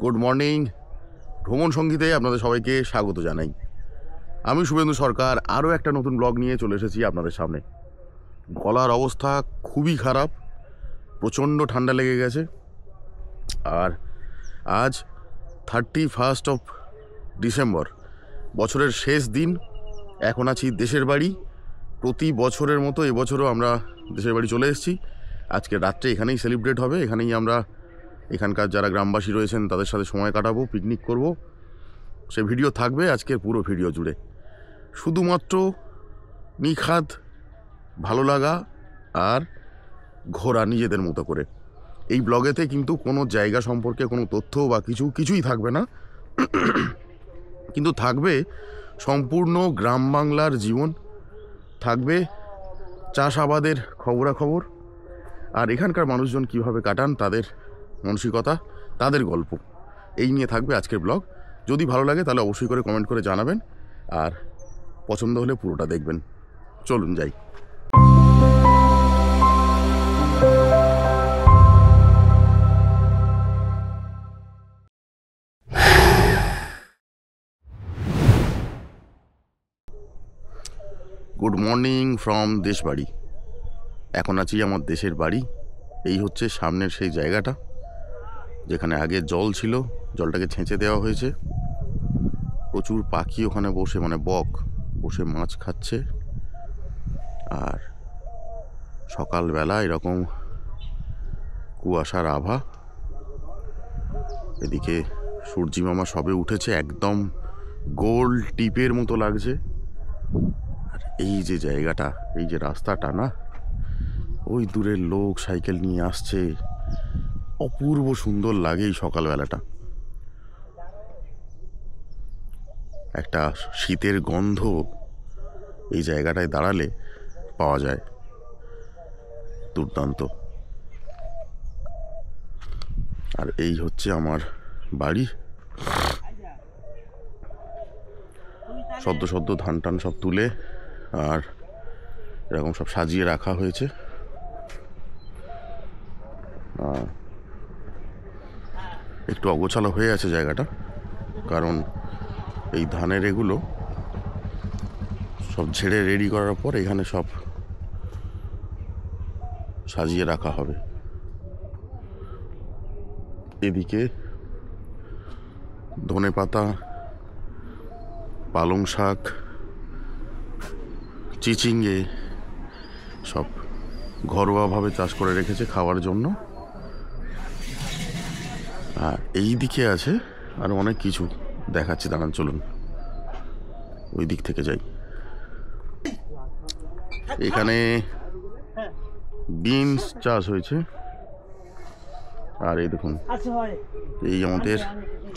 Good morning. ভ্রমণ সঙ্গীতে আপনাদের সবাইকে স্বাগত জানাই। আমি শুভেন্দু সরকার আরও একটা নতুন ব্লগ নিয়ে চলে এসেছি আপনাদের সামনে। গলার অবস্থা খুবই খারাপ, প্রচণ্ড ঠান্ডা লেগে গেছে। আর আজ 31 ডিসেম্বর, বছরের শেষ দিন। এখন আছি দেশের বাড়ি। প্রতি বছরের মতো এবছরও আমরা দেশের বাড়ি চলে এসেছি। আজকে রাত্রে এখানেই সেলিব্রেট হবে। এখানেই আমরা এখানকার যারা গ্রামবাসী রয়েছেন তাদের সাথে সময় কাটাবো, পিকনিক করব। সে ভিডিও থাকবে আজকের পুরো ভিডিও জুড়ে। শুধুমাত্র নিখাদ ভালো লাগা আর ঘোরা নিজেদের মতো করে। এই ব্লগেতে কিন্তু কোনো জায়গা সম্পর্কে কোনো তথ্য বা কিছুই থাকবে না, কিন্তু থাকবে সম্পূর্ণ গ্রাম বাংলার জীবন, থাকবে চাষাবাদের খবরাখবর, আর এখানকার মানুষজন কীভাবে কাটান, তাদের মানসিকতা, তাদের গল্প। এই নিয়ে থাকবে আজকের ব্লগ। যদি ভালো লাগে তাহলে অবশ্যই করে কমেন্ট করে জানাবেন, আর পছন্দ হলে পুরোটা দেখবেন। চলুন যাই। গুড মর্নিং ফ্রম দেশবাড়ি। এখন আছি আমার দেশের বাড়ি। এই হচ্ছে সামনের সেই জায়গাটা যেখানে আগে জল ছিল, জলটাকে ছেঁচে দেওয়া হয়েছে। প্রচুর পাখি ওখানে বসে, মানে বক বসে মাছ খাচ্ছে। আর সকালবেলা এরকম কুয়াশার আভা। এদিকে সূর্যি মামা সবে উঠেছে, একদম গোল টিপের মতো লাগছে। আর এই যে জায়গাটা, এই যে রাস্তাটা না, ওই দূরের লোক সাইকেল নিয়ে আসছে, অপূর্ব সুন্দর লাগে এই সকালবেলাটা। একটা শীতের গন্ধ এই জায়গাটায় দাঁড়ালে পাওয়া যায়, দুর্দান্ত। আর এই হচ্ছে আমার বাড়ি। সদ্য ধান টান সব তুলে আর এরকম সব সাজিয়ে রাখা হয়েছে। একটু অগোছালো হয়ে আছে জায়গাটা, কারণ এই ধানের এগুলো সব ঝেড়ে রেডি করার পর এখানে সব সাজিয়ে রাখা হবে। এদিকে ধনেপাতা, পালং শাক, চিচিঙ্গে সব ঘরোয়াভাবে চাষ করে রেখেছে খাওয়ার জন্য। আর এই দিকে আছে আরও অনেক কিছু, দেখাচ্ছি, দাঁড়ান চলুন ওই দিক থেকে যাই। এখানে বিনস চাষ হয়েছে। আর এই দেখুন, এই আমাদের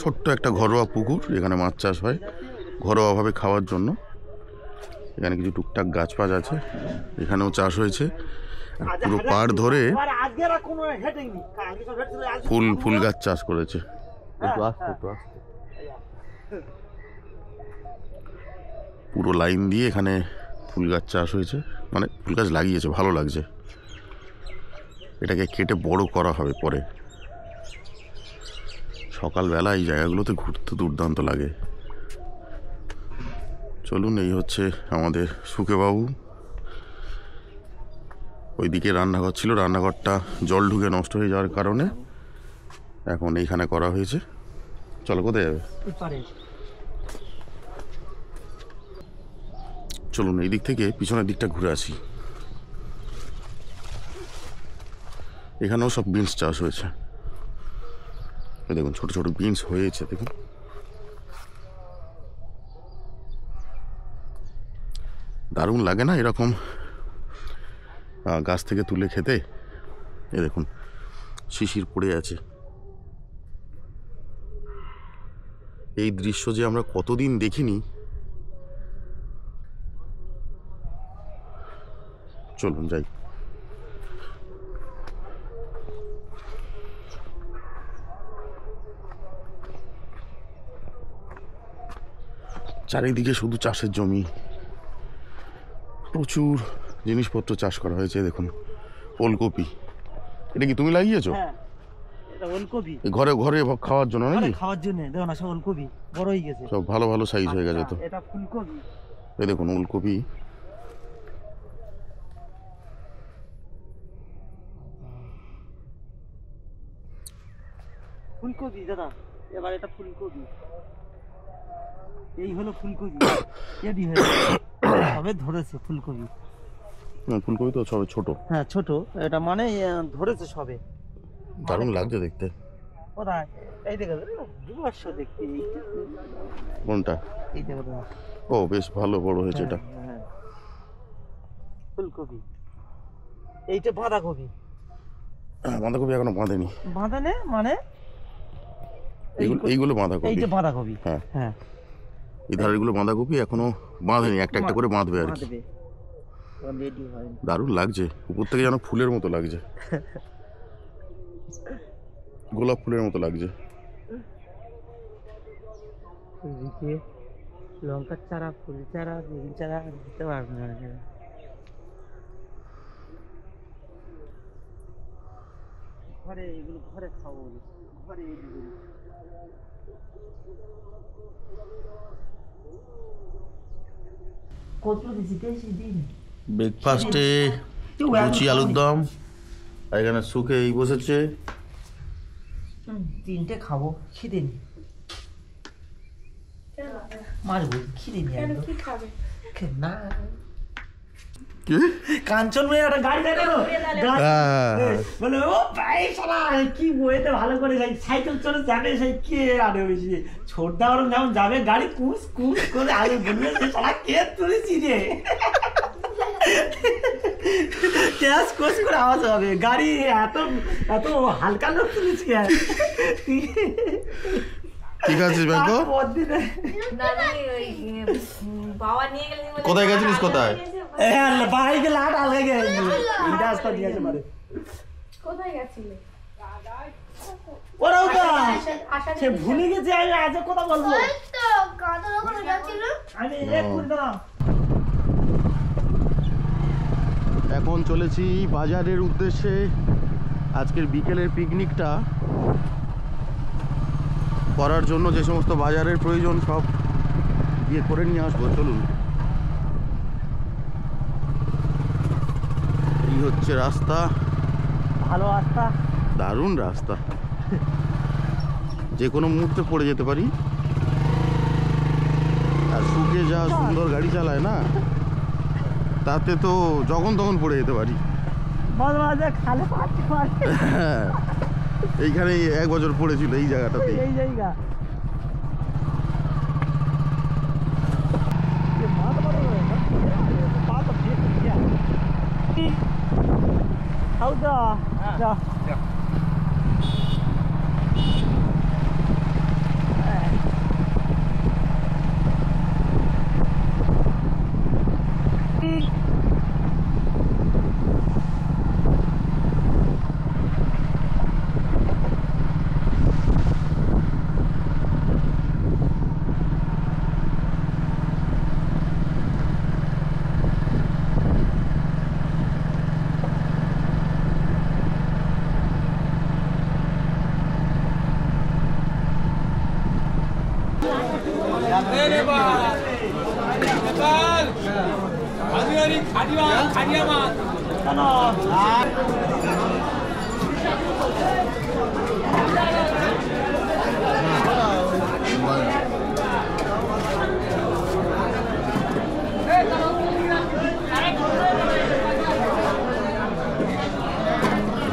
ছোট্ট একটা ঘরোয়া পুকুর, এখানে মাছ চাষ হয় ঘরোয়াভাবে খাওয়ার জন্য। এখানে কিছু টুকটাক গাছ পাছ আছে, এখানেও চাষ হয়েছে। পুরো পাড় ধরে ফুল গাছ চাষ করেছে। পুরো লাইন দিয়ে এখানে ফুল গাছ চাষ হয়েছে, মানে ফুল গাছ লাগিয়েছে, ভালো লাগছে। এটাকে কেটে বড় করা হবে পরে। সকালবেলা এই জায়গাগুলোতে ঘুরতে দুর্দান্ত লাগে। চলুন, এই হচ্ছে আমাদের সুখেবাবু। ওইদিকে রান্নাঘর ছিল, রান্নাঘরটা জল ঢুকে নষ্ট হয়ে যাওয়ার কারণে এখন এইখানে করা হয়েছে। চলো, কোথায় যাবে? চলুন এই দিক থেকে পিছনের দিকটা ঘুরে আসি। এখানেও সব বিনস চাষ হয়েছে। দেখুন ছোট ছোট বিনস হয়েছে, দেখুন। দারুণ লাগে না এরকম গাছ থেকে তুলে খেতে? এ দেখুন শিশির পড়ে আছে। এই দৃশ্য যে আমরা কতদিন দেখিনি। চলুন যাই। চারিদিকে শুধু চাষের জমি, প্রচুর জিনিসপত্র চাষ করা হয়েছে। দেখুন ওলকপি, এটা কি তুমি লাগিয়েছো? এটা ওলকপি ঘরে ঘরে খাওয়ার জন্য নাকি? খাওয়ার জন্য দেখো না, সব ওলকপি বড় হয়ে গেছে, সব ভালো ভালো সাইজ হয়ে গেছে তো। এটা ফুলকপি। এই দেখুন ওলকপি। ফুলকপি দাদা, এবার এটা ফুলকপি, এই হলো ফুলকপি। রেডি হয়ে সবে ধরেছে ফুলকপি। ফুলকপি তো সবে ছোট। হ্যাঁ ছোট, এটা মানে ধরেছে সবে। দারুণ লাগছে দেখতে। কোথায়? এই দেখো দুবর্ষ দেখতে। কোনটা? এই দেখো দাদা। ও বেশ ভালো বড় হয়েছে এটা। হ্যাঁ ফুলকপি। এইটা বাঁধাকপি। বাঁধাকপি এখনো বাঁধেনি। বাঁধানে মানে এইগুলো বাঁধাকপি। এইটা বাঁধাকপি। হ্যাঁ হ্যাঁ এই ধারেগুলো বাঁধাকপি এখনো বাঁধেনি, একটা একটা করে বাঁধবে আর কি। দারুণ লাগছে, উপর থেকে যেন ফুলের মতো লাগছে, গোলাপ ফুলের মতো লাগছে। লঙ্কার চারা, ফুল চারা, বেগুন চারা দিতে পারবে না। ঘরে এগুলো ঘরে খাবো, ঘরে এগুলো কত দিছি বেশি দিন। ব্রেকফাস্টে লুচি আলুর দম, আর এখানে শুকে এই বসেছে। তিনটে খাবো, খিদে নেই। মারবো খিদে নেই। কি খাবে না? কাঞ্চন মেয়ে একটা গাড়ি দেখো, বলে ও ভাই সারা কি বইতে ভালো করে যাই, সাইকেল চলে যাবে সেই কে আরে বেশি ছোটদা ওরম যেমন যাবে গাড়ি কুস কুস করে আগে বলবে সে সারা কে তুলেছি রে, ক্যাশ কোস করে আওয়াজ হবে, গাড়ি এত এত হালকা লোক তুলেছি। ঠিক আছে ব্যাংকো, কোথায় গেছিলিস? কোথায়? বাইকে লাট আলগে গেছে, রাস্তা দিয়ে আছে মারে। কোথায় গেছিলে? ওরাও তো সে ভুলে গেছে, আমি আজ কথা বলবো। আমি এখন চলেছি বাজারের উদ্দেশ্যে। আজকের বিকেলের পিকনিকটা করার জন্য যে সমস্ত বাজারের প্রয়োজন সব গিয়ে করে নিয়ে আসবো। চলুন, এই হচ্ছে রাস্তা, ভালো রাস্তা, দারুণ রাস্তা, যে কোনো মুহূর্তে পড়ে যেতে পারি। আর সুকে যা সুন্দর গাড়ি চালায় না, তাতে তো যখন তখন পড়ে যেতে পারি। এইখানেই 1 বছর পড়েছিল এই জায়গাটাতে। এই জায়গা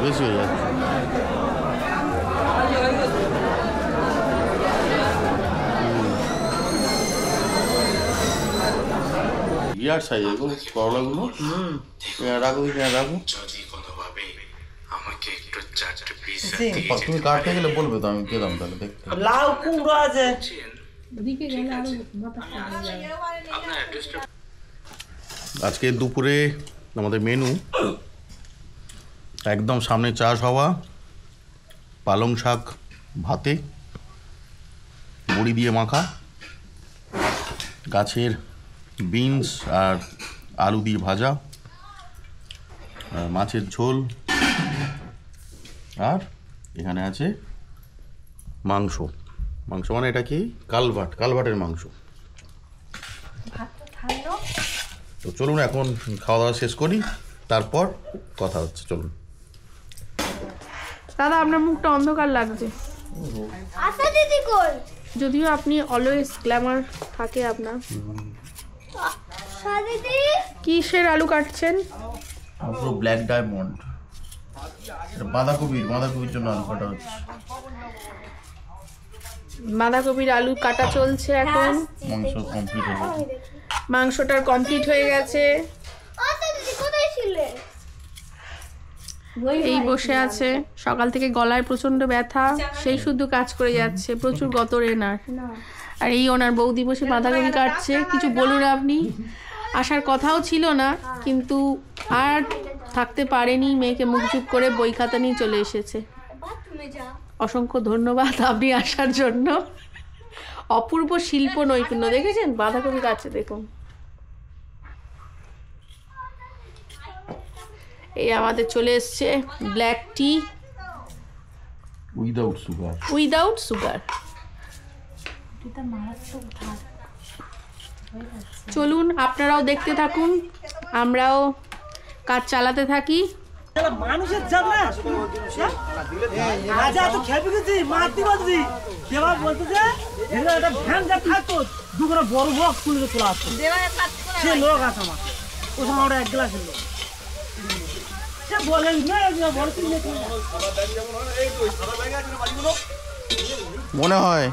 বেশি হয়ে যাচ্ছে। বিরাট সাইজ এগুলো করলাগুলো। রাখো রাখো, তুমি কাটতে গেলে বলবে তো, আমি খেতাম তাহলে দেখতে। লাউ কুমড়ো আছে। আজকে দুপুরে আমাদের মেনু একদম সামনে চাষ হওয়া পালং শাক ভাতে, বড়ি দিয়ে মাখা, গাছের বিনস আর আলু দিয়ে ভাজা, মাছের ঝোল আর এখানে আছে মাংস। মাংস মানে এটা কি? কালভাটের মাংস। তো চলুন এখন খাওয়া দাওয়া শেষ করি, তারপর কথা হচ্ছে। চলুন। দাদা আপনার মুখটা অন্ধকার লাগছে। আশা দিদি কই? যদিও আপনি অলওয়েজ গ্ল্যামার থাকে আপনার। আশা দিদি কিসের আলু কাটছেন? পুরো ব্ল্যাক ডায়মন্ড। বাঁধাকপির জন্য আলু কাটা হচ্ছে। বাঁধাকপির আলু কাটা চলছে এখন। মাংস কমপ্লিট হয়ে গেছে। মাংসটার কমপ্লিট হয়ে গেছে। আশা দিদি কোথায় ছিলে? এই বসে আছে, সকাল থেকে গলায় প্রচন্ড ব্যথা, সেই শুধু কাজ করে যাচ্ছে, প্রচুর গতর এনার। আর এই ওনার বৌদি বসে বাঁধাকপি কাটছে। কিছু বলুন আপনি। আসার কথাও ছিল না, কিন্তু আর থাকতে পারেনি, মেয়েকে মুখ চুপ করে বই খাতা নিয়ে চলে এসেছে। বাথরুমে যা। অসংখ্য ধন্যবাদ আপনি আসার জন্য। অপূর্ব শিল্প নৈপুণ্য দেখেছেন, বাঁধাকপি কাটছে দেখুন। এই আমাদের চলে এসছে ব্ল্যাক টি উইদাউট সুগার। চলুন আপনারাও দেখতে থাকুন, আমরাও কাজ চালাতে থাকি। মানুষের জাত না রাজা তো খেপে গেছি, মারতে পারছি। দেওয়া বলতে যে একটা ভ্যান যা থাকতো, দুপুরে বড় বক্স তুলে চলে আসতো। সে লোক আছে আমার, ও সময় আমরা এক গ্লাস লোক সে বলেন না বড় মনে হয়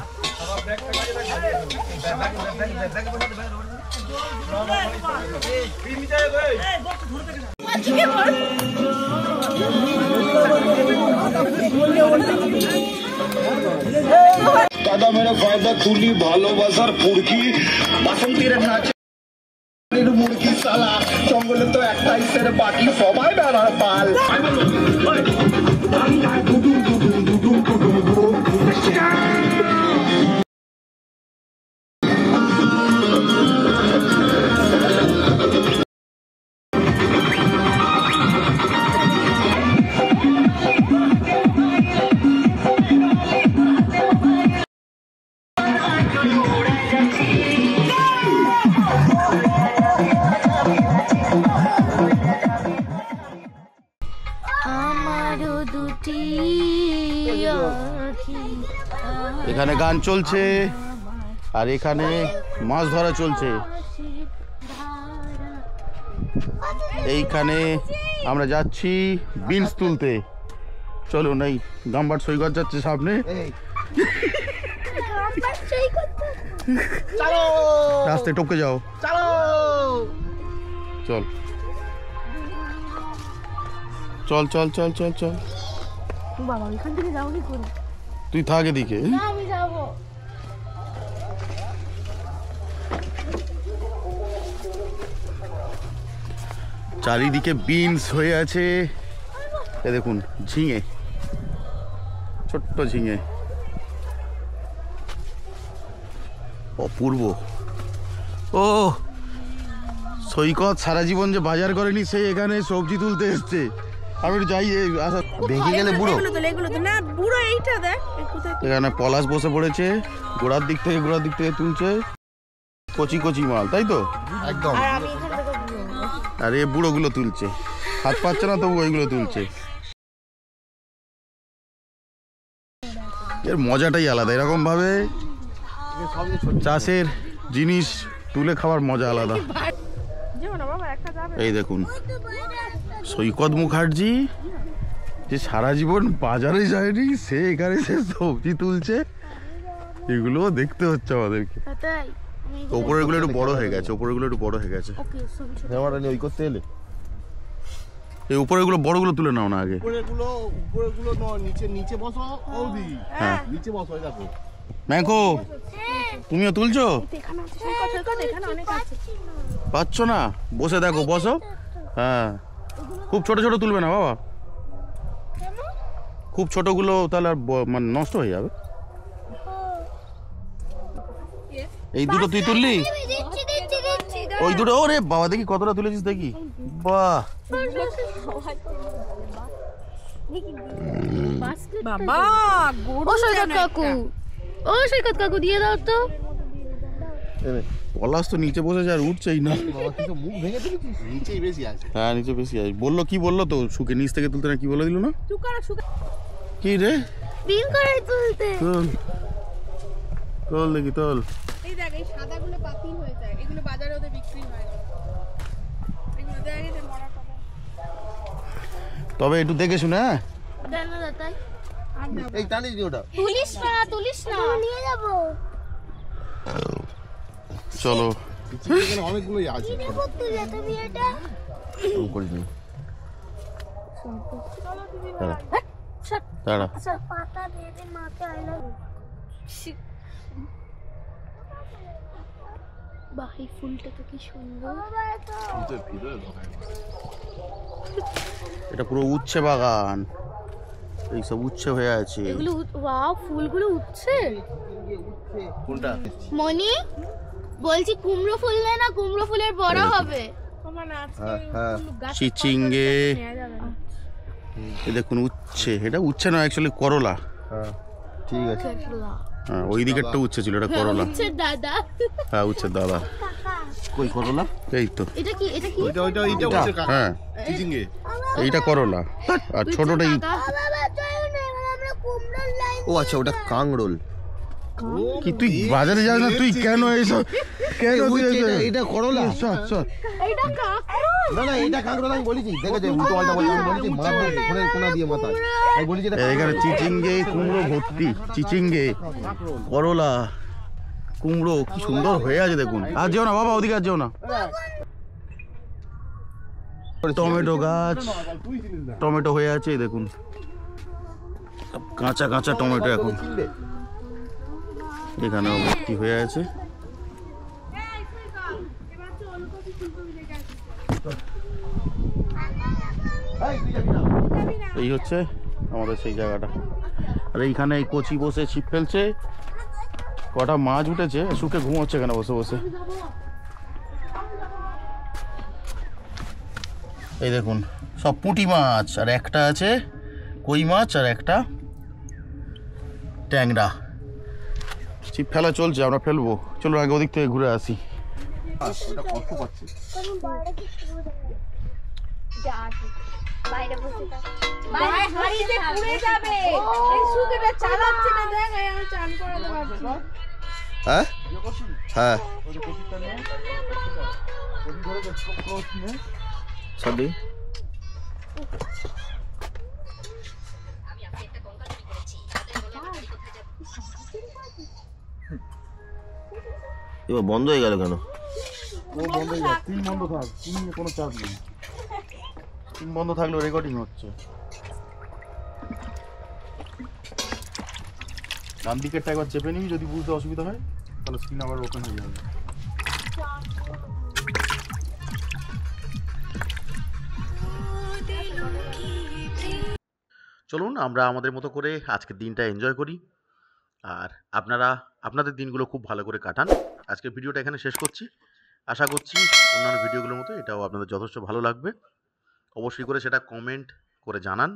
দাদা মেরা ফায়দা তুলি ভালোবাসার ফুরকি বাসন্তীর নাচে মুরগি সালা জঙ্গলে তো একটাই সের বাকি সবাই বেড়ার পাল। এখানে গান চলছে আর এখানে মাছ ধরা চলছে। এইখানে আমরা যাচ্ছি বিনস তুলতে। চলুন, এই গাম্বার সৈকত যাচ্ছে সামনে। রাস্তায় টপকে যাও, চল চল চল চল চল চল। বাবা এখান থেকে যাও কি করে? তুই থাক এদিকে। আমি যাব। চারিদিকে বিনস হয়ে আছে। এ দেখুন ঝিঙে, ছোট্ট ঝিঙে, অপূর্ব। ও সৈকত সারা জীবন যে বাজার করেনি, সেই এখানে সবজি তুলতে এসছে। আমি যাই, ভেঙে গেলে বুড়ো। এখানে পলাশ বসে পড়েছে, গোড়ার দিক থেকে তুলছে কচি কচি মাল, তাই তো? একদম। আর এ বুড়োগুলো তুলছে, হাত পাচ্ছে না তবু ওইগুলো তুলছে। এর মজাটাই আলাদা। এরকম ভাবে চাষের জিনিস তুলে খাওয়ার মজা আলাদা। এই দেখুন সৈকত মুখার্জি, যে সারা জীবন বাজারে যায়নি, সে এখানে সে সবজি তুলছে। এগুলো দেখতে হচ্ছে আমাদেরকে। ওপরের গুলো একটু বড় হয়ে গেছে, ওই করতে এলে এই উপরের গুলো বড়গুলো তুলে নাও না আগে। হ্যাঁ ম্যাংকো, তুমিও তুলছো? পাচ্ছ না? বসে দেখো, বসো। হ্যাঁ, খুব ছোট ছোট তুলবে না বাবা, খুব ছোটগুলো তাহলে আর মানে নষ্ট হয়ে যাবে। এই দুটো তুই তুললি? ওই দুটো, ওরে বাবা, দেখি কতটা তুলেছিস দেখি। বাহ, বাবা ও সৈকত কাকু, ও সৈকত কাকু দিয়ে দাও তো। পলাশ তো নিচে বসেছে আর উঠছেই না। মুখ ভেঙে দিয়েছিস, নিচেই বেশি আছে। হ্যাঁ নিচে বেশি আছে বললো। কি বললো তো সুকে নিচ থেকে তুলতে না কি বলে দিল না? কি রে বিল করে তুলতে। তোল তোল দেখি তোল। এই দেখ এই সাদাগুলো পাতিল হয়ে যায়, এগুলো বাজারে ওদের বিক্রি হয় না। এগুলো দেখ এই যে মরা কথা। তবে একটু দেখে শুনে। হ্যাঁ দেন না তাই। এই টানিস নি ওটা। তুলিস না, তুলিস না, নিয়ে যাবো। চলো এখানে অনেকগুলোই আছে। নেবো তুলে তুমি এটা। করিনি সব দাঁড়া। সব পাতা দিয়ে দে মাকে আইলা। বাহ এই ফুলটা তো কি সুন্দর। এটা পুরো উচ্ছে বাগান, এইসব উচ্ছে হয়ে আছে। এগুলো ওয়াও, ফুলগুলো উঠছে। কোনটা? মনি বলছি কুমড়ো ফুল না, কুমড়ো ফুলের বড় হবে। হ্যাঁ চিচিঙ্গে, এই দেখুন উচ্ছে। এটা উচ্ছে না অ্যাকচুয়ালি করলা। হ্যাঁ ঠিক আছে। হ্যাঁ ওই দিকেরটা উচ্ছে ছিল, এটা করলা। উচ্ছে দাদা। হ্যাঁ উচ্ছে দাদা। কই করলা? এই তো এটা কি, এটা কি? ওইটা হচ্ছে কাকা। হ্যাঁ চিচিঙ্গে। এইটা করলা আর ছোটটাই। বাবা যাও না, আমরা কুমড়োর লাইন। ও আচ্ছা ওটা কাংরোল। কি তুই বাজারে যাস না? তুই কেন এইসব কেন এটা করলা। এটা কাকরোল। না না এটা কাংরোল আমি বলেছি। দেখেছে উল্টো পাল্টা বলছি। আমি বলেছি মাথা ফোনের কোনা দিয়ে মাথা। আমি বলেছি এটা এখানে চিচিঙ্গে কুমড়ো ভর্তি। চিচিঙ্গে করলা কুমড়ো কি সুন্দর হয়ে আছে দেখুন। আর যেও না বাবা, ওদিকে আর যেও না। টমেটো গাছ, টমেটো হয়ে আছে এই দেখুন, কাঁচা কাঁচা টমেটো এখন এখানেও ভর্তি হয়ে আছে। এই হচ্ছে আমাদের সেই জায়গাটা। আর এইখানে এই কচি বসে ছিপ ফেলছে, কটা মাছ উঠেছে। শুকে ঘুমোচ্ছে এখানে বসে বসে। এই দেখুন সব পুঁটি মাছ, আর একটা আছে কই মাছ, আর একটা ট্যাংরা। ছিপ ফেলা চলছে, আমরা ফেলবো। চলো আগে ওদিক থেকে ঘুরে আসি। বাইরে বসে থাক। গায়ে হাড়িতে পুড়ে যাবে। এই সুকেটা চালাচ্ছে না, দেখ আমি চান করাতে পারছি। হ্যাঁ হ্যাঁ সব দিই। এবার বন্ধ হয়ে গেল কেন? তিন বন্ধ থাক, তিন নিয়ে কোনো চাপ নেই। তিন বন্ধ থাকলেও রেকর্ডিং হচ্ছে। ডান দিকেরটা একবার চেপে নিবি, যদি বুঝতে অসুবিধা হয় তাহলে স্ক্রিন আবার ওপেন হয়ে যাবে। চলুন আমরা আমাদের মতো করে আজকের দিনটা এনজয় করি, আর আপনারা আপনাদের দিনগুলো খুব ভালো করে কাটান। আজকের ভিডিওটা এখানে শেষ করছি। আশা করছি অন্যান্য ভিডিওগুলোর মতো এটাও আপনাদের যথেষ্ট ভালো লাগবে। অবশ্যই করে সেটা কমেন্ট করে জানান।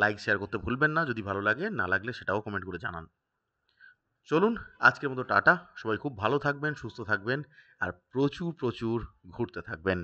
লাইক শেয়ার করতে ভুলবেন না। যদি ভালো লাগে, না লাগলে সেটাও কমেন্ট করে জানান। চলুন আজকের মতো টাটা। সবাই খুব ভালো থাকবেন, সুস্থ থাকবেন, আর প্রচুর প্রচুর ঘুরতে থাকবেন।